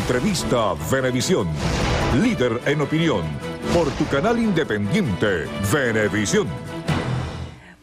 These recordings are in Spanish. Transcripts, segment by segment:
Entrevista Venevisión. Líder en opinión. Por tu canal independiente, Venevisión.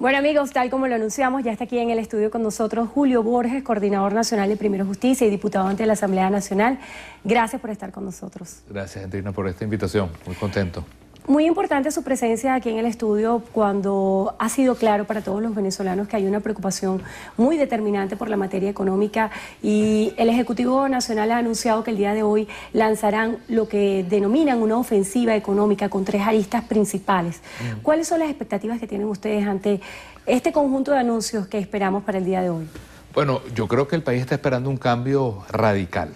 Bueno amigos, tal como lo anunciamos, ya está aquí en el estudio con nosotros Julio Borges, coordinador nacional de Primero Justicia y diputado ante la Asamblea Nacional. Gracias por estar con nosotros. Gracias, Andrina, por esta invitación. Muy contento. Muy importante su presencia aquí en el estudio cuando ha sido claro para todos los venezolanos que hay una preocupación muy determinante por la materia económica y el Ejecutivo Nacional ha anunciado que el día de hoy lanzarán lo que denominan una ofensiva económica con 3 aristas principales. ¿Cuáles son las expectativas que tienen ustedes ante este conjunto de anuncios que esperamos para el día de hoy? Bueno, yo creo que el país está esperando un cambio radical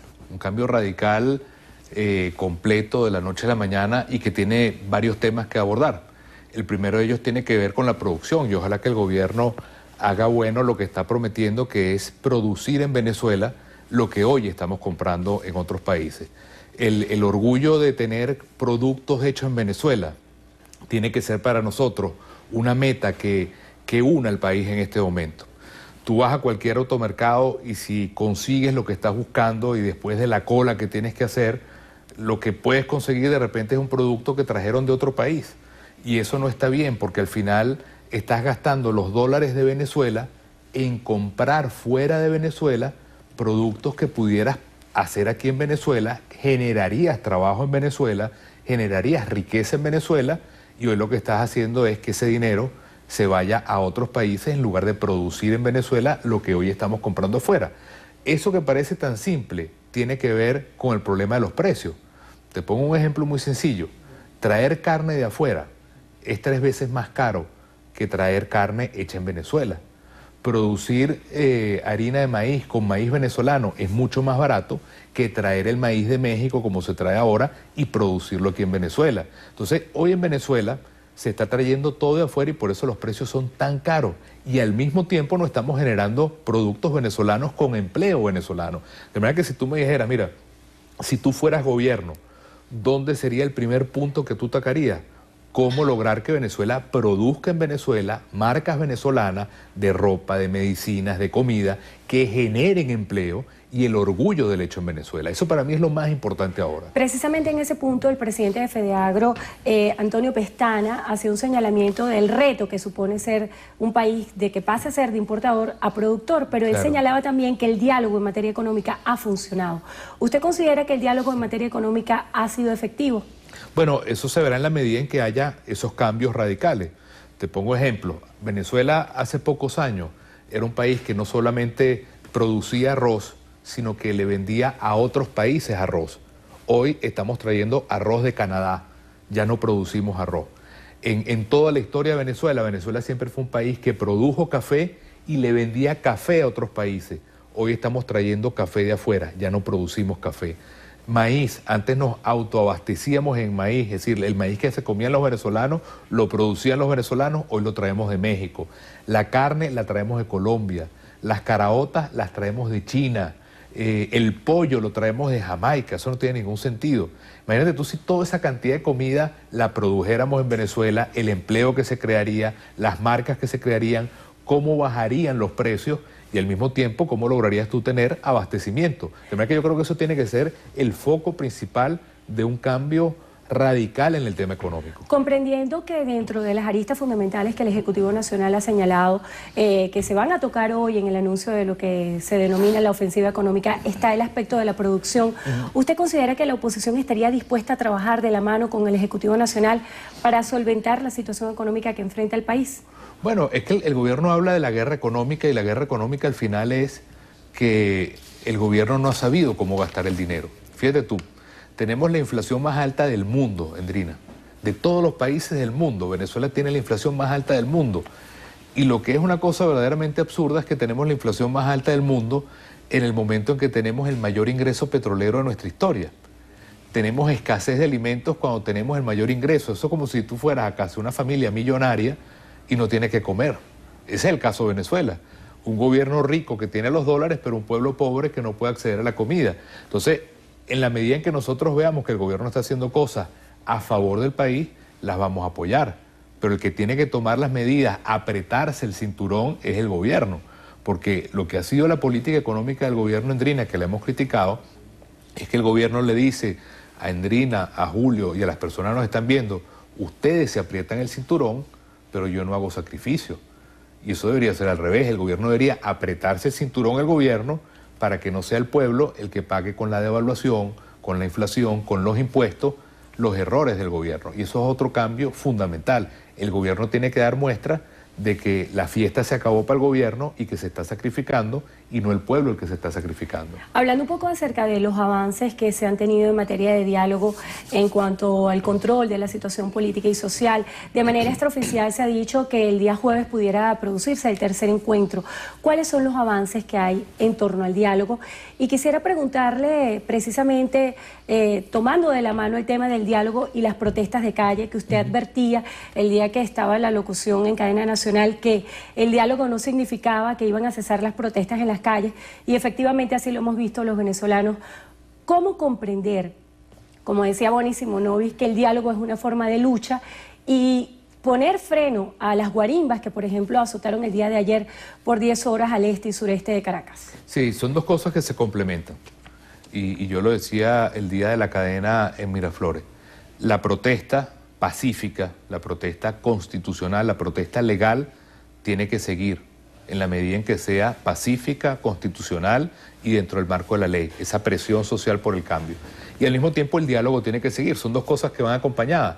completo de la noche a la mañana y que tiene varios temas que abordar. El primero de ellos tiene que ver con la producción y ojalá que el gobierno haga bueno lo que está prometiendo, que es producir en Venezuela lo que hoy estamos comprando en otros países. El orgullo de tener productos hechos en Venezuela tiene que ser para nosotros una meta que una al país en este momento. Tú vas a cualquier automercado y si consigues lo que estás buscando y después de la cola que tienes que hacer, lo que puedes conseguir de repente es un producto que trajeron de otro país. Y eso no está bien porque al final estás gastando los dólares de Venezuela en comprar fuera de Venezuela productos que pudieras hacer aquí en Venezuela, generarías trabajo en Venezuela, generarías riqueza en Venezuela y hoy lo que estás haciendo es que ese dinero se vaya a otros países en lugar de producir en Venezuela lo que hoy estamos comprando afuera. Eso que parece tan simple tiene que ver con el problema de los precios. Te pongo un ejemplo muy sencillo. Traer carne de afuera es 3 veces más caro que traer carne hecha en Venezuela. Producir harina de maíz con maíz venezolano es mucho más barato que traer el maíz de México como se trae ahora y producirlo aquí en Venezuela. Entonces, hoy en Venezuela se está trayendo todo de afuera y por eso los precios son tan caros. Y al mismo tiempo no estamos generando productos venezolanos con empleo venezolano. De manera que si tú me dijeras, mira, si tú fueras gobierno, ¿dónde sería el primer punto que tú tocarías? ¿Cómo lograr que Venezuela produzca en Venezuela marcas venezolanas de ropa, de medicinas, de comida, que generen empleo y el orgullo del hecho en Venezuela? Eso para mí es lo más importante ahora. Precisamente en ese punto el presidente de FEDEAGRO, Antonio Pestana, hace un señalamiento del reto que supone ser un país de que pase a ser de importador a productor, pero él señalaba también que el diálogo en materia económica ha funcionado. ¿Usted considera que el diálogo en materia económica ha sido efectivo? Bueno, eso se verá en la medida en que haya esos cambios radicales. Te pongo ejemplo. Venezuela hace pocos años era un país que no solamente producía arroz, sino que le vendía a otros países arroz. Hoy estamos trayendo arroz de Canadá, ya no producimos arroz. En toda la historia de Venezuela, Venezuela siempre fue un país que produjo café y le vendía café a otros países. Hoy estamos trayendo café de afuera, ya no producimos café. Maíz, antes nos autoabastecíamos en maíz, es decir, el maíz que se comían los venezolanos, lo producían los venezolanos, hoy lo traemos de México. La carne la traemos de Colombia, las caraotas las traemos de China, el pollo lo traemos de Jamaica, eso no tiene ningún sentido. Imagínate tú si toda esa cantidad de comida la produjéramos en Venezuela, el empleo que se crearía, las marcas que se crearían, cómo bajarían los precios y al mismo tiempo cómo lograrías tú tener abastecimiento. De manera que yo creo que eso tiene que ser el foco principal de un cambio radical en el tema económico. Comprendiendo que dentro de las aristas fundamentales que el Ejecutivo Nacional ha señalado, que se van a tocar hoy en el anuncio de lo que se denomina la ofensiva económica, está el aspecto de la producción. ¿Usted considera que la oposición estaría dispuesta a trabajar de la mano con el Ejecutivo Nacional para solventar la situación económica que enfrenta el país? Bueno, es que el gobierno habla de la guerra económica y la guerra económica al final es que el gobierno no ha sabido cómo gastar el dinero. Fíjate tú, tenemos la inflación más alta del mundo, Andrina, de todos los países del mundo. Venezuela tiene la inflación más alta del mundo. Y lo que es una cosa verdaderamente absurda es que tenemos la inflación más alta del mundo en el momento en que tenemos el mayor ingreso petrolero de nuestra historia. Tenemos escasez de alimentos cuando tenemos el mayor ingreso. Eso es como si tú fueras a casa de una familia millonaria y no tiene que comer. Ese es el caso de Venezuela. Un gobierno rico que tiene los dólares, pero un pueblo pobre que no puede acceder a la comida. Entonces, en la medida en que nosotros veamos que el gobierno está haciendo cosas a favor del país, las vamos a apoyar. Pero el que tiene que tomar las medidas, apretarse el cinturón, es el gobierno. Porque lo que ha sido la política económica del gobierno Andrina, que la hemos criticado, es que el gobierno le dice a Endrina, a Julio y a las personas que nos están viendo, ustedes se aprietan el cinturón, pero yo no hago sacrificio. Y eso debería ser al revés, el gobierno debería apretarse el cinturón al gobierno para que no sea el pueblo el que pague con la devaluación, con la inflación, con los impuestos, los errores del gobierno. Y eso es otro cambio fundamental. El gobierno tiene que dar muestra de que la fiesta se acabó para el gobierno y que se está sacrificando y no el pueblo el que se está sacrificando. Hablando un poco acerca de los avances que se han tenido en materia de diálogo en cuanto al control de la situación política y social, de manera extraoficial se ha dicho que el día jueves pudiera producirse el tercer encuentro. ¿Cuáles son los avances que hay en torno al diálogo? Y quisiera preguntarle precisamente, tomando de la mano el tema del diálogo y las protestas de calle que usted advertía el día que estaba en la locución en cadena nacional, que el diálogo no significaba que iban a cesar las protestas en las calles, y efectivamente así lo hemos visto los venezolanos. ¿Cómo comprender, como decía Bonnie Simonovic, que el diálogo es una forma de lucha y poner freno a las guarimbas que, por ejemplo, azotaron el día de ayer por 10 horas al este y sureste de Caracas? Sí, son dos cosas que se complementan. Y yo lo decía el día de la cadena en Miraflores. La protesta pacífica, la protesta constitucional, la protesta legal tiene que seguir en la medida en que sea pacífica, constitucional y dentro del marco de la ley, esa presión social por el cambio. Y al mismo tiempo el diálogo tiene que seguir, son dos cosas que van acompañadas.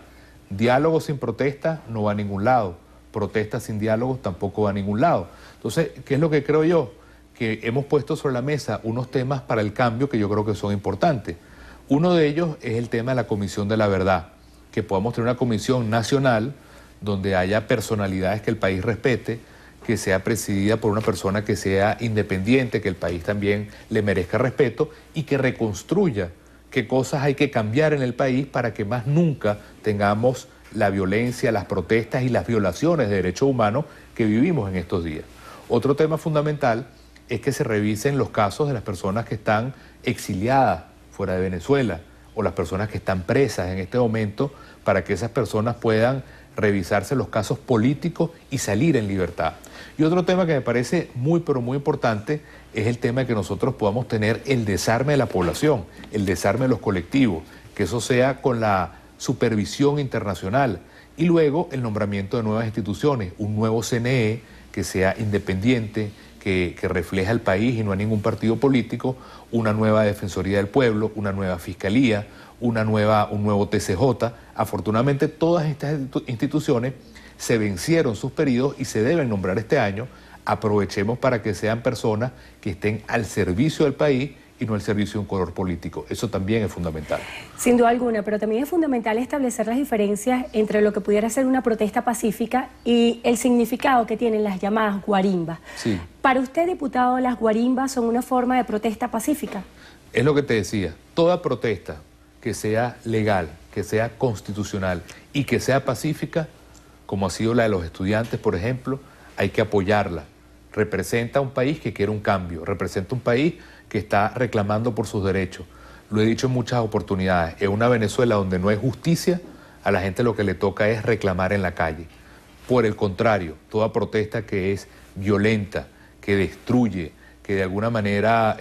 Diálogo sin protesta no va a ningún lado, protesta sin diálogo tampoco va a ningún lado. Entonces, ¿qué es lo que creo yo? Que hemos puesto sobre la mesa unos temas para el cambio que yo creo que son importantes. Uno de ellos es el tema de la Comisión de la Verdad, que podamos tener una comisión nacional donde haya personalidades que el país respete, que sea presidida por una persona que sea independiente, que el país también le merezca respeto y que reconstruya qué cosas hay que cambiar en el país para que más nunca tengamos la violencia, las protestas y las violaciones de derechos humanos que vivimos en estos días. Otro tema fundamental es que se revisen los casos de las personas que están exiliadas fuera de Venezuela o las personas que están presas en este momento, para que esas personas puedan revisarse los casos políticos y salir en libertad. Y otro tema que me parece muy, pero muy importante es el tema de que nosotros podamos tener el desarme de la población, el desarme de los colectivos, que eso sea con la supervisión internacional y luego el nombramiento de nuevas instituciones, un nuevo CNE que sea independiente, que refleja el país y no a ningún partido político, una nueva Defensoría del Pueblo, una nueva Fiscalía, un nuevo TCJ. Afortunadamente todas estas instituciones se vencieron sus periodos y se deben nombrar este año. Aprovechemos para que sean personas que estén al servicio del país y no al servicio de un color político. Eso también es fundamental. Sin duda alguna, pero también es fundamental establecer las diferencias entre lo que pudiera ser una protesta pacífica y el significado que tienen las llamadas guarimbas. Sí. Para usted, diputado, ¿las guarimbas son una forma de protesta pacífica? Es lo que te decía, toda protesta que sea legal, que sea constitucional y que sea pacífica, como ha sido la de los estudiantes, por ejemplo, hay que apoyarla. Representa un país que quiere un cambio, representa un país que está reclamando por sus derechos. Lo he dicho en muchas oportunidades, en una Venezuela donde no hay justicia, a la gente lo que le toca es reclamar en la calle. Por el contrario, toda protesta que es violenta, que destruye, que de alguna manera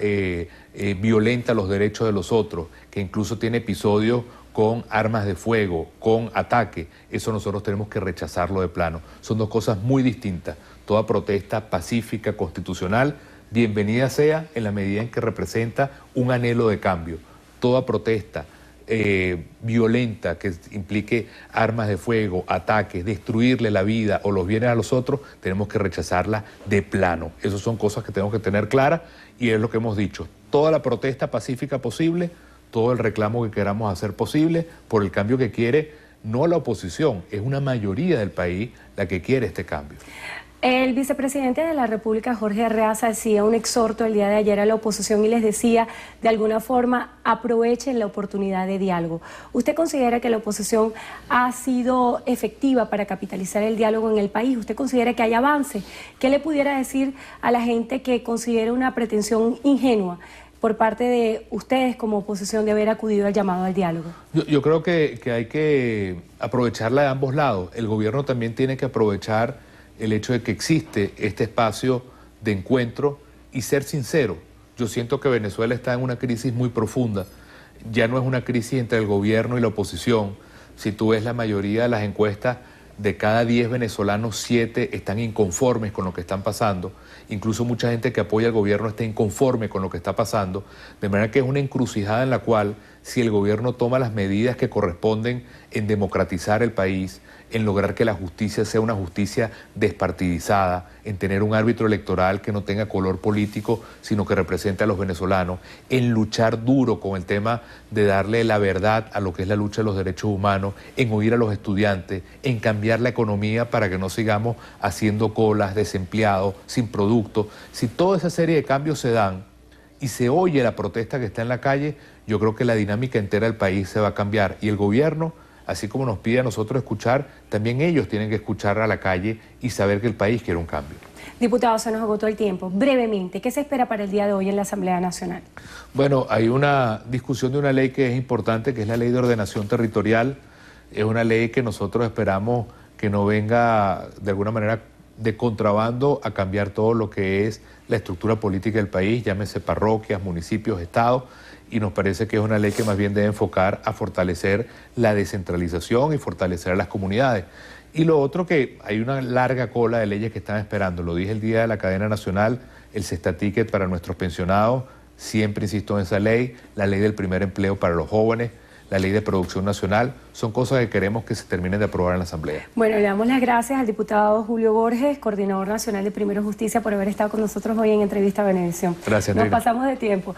violenta los derechos de los otros, que incluso tiene episodios con armas de fuego, con ataque, eso nosotros tenemos que rechazarlo de plano. Son dos cosas muy distintas. Toda protesta pacífica, constitucional, bienvenida sea en la medida en que representa un anhelo de cambio. Toda protesta violenta que implique armas de fuego, ataques, destruirle la vida o los bienes a los otros, tenemos que rechazarla de plano. Esas son cosas que tenemos que tener claras y es lo que hemos dicho. Toda la protesta pacífica posible, todo el reclamo que queramos hacer posible por el cambio que quiere, no la oposición, es una mayoría del país la que quiere este cambio. El vicepresidente de la República, Jorge Arreaza, hacía un exhorto el día de ayer a la oposición y les decía, de alguna forma, aprovechen la oportunidad de diálogo. ¿Usted considera que la oposición ha sido efectiva para capitalizar el diálogo en el país? ¿Usted considera que hay avance? ¿Qué le pudiera decir a la gente que considera una pretensión ingenua por parte de ustedes como oposición de haber acudido al llamado al diálogo? Yo creo que hay que aprovecharla de ambos lados. El gobierno también tiene que aprovechar el hecho de que existe este espacio de encuentro y ser sincero. Yo siento que Venezuela está en una crisis muy profunda ya no es una crisis entre el gobierno y la oposición. Si tú ves la mayoría de las encuestas, de cada 10 venezolanos, 7 están inconformes con lo que están pasando. Incluso mucha gente que apoya al gobierno está inconforme con lo que está pasando. De manera que es una encrucijada en la cual, si el gobierno toma las medidas que corresponden en democratizar el país, en lograr que la justicia sea una justicia despartidizada, en tener un árbitro electoral que no tenga color político, sino que represente a los venezolanos, en luchar duro con el tema de darle la verdad a lo que es la lucha de los derechos humanos, en oír a los estudiantes, en cambiar la economía para que no sigamos haciendo colas, desempleados, sin productos. Si toda esa serie de cambios se dan y se oye la protesta que está en la calle, yo creo que la dinámica entera del país se va a cambiar, y el gobierno, así como nos pide a nosotros escuchar, también ellos tienen que escuchar a la calle y saber que el país quiere un cambio. Diputado, se nos agotó el tiempo. Brevemente, ¿qué se espera para el día de hoy en la Asamblea Nacional? Bueno, hay una discusión de una ley que es importante, que es la Ley de Ordenación Territorial. Es una ley que nosotros esperamos que no venga de alguna manera de contrabando a cambiar todo lo que es la estructura política del país, llámese parroquias, municipios, estados, y nos parece que es una ley que más bien debe enfocar a fortalecer la descentralización y fortalecer a las comunidades. Y lo otro, que hay una larga cola de leyes que están esperando. Lo dije el día de la cadena nacional, el Cesta Ticket para nuestros pensionados, siempre insisto en esa ley, la ley del primer empleo para los jóvenes, la ley de producción nacional, son cosas que queremos que se terminen de aprobar en la Asamblea. Bueno, le damos las gracias al diputado Julio Borges, coordinador nacional de Primero Justicia, por haber estado con nosotros hoy en Entrevista a Venevisión. Gracias, Nos Andreina. pasamos de tiempo.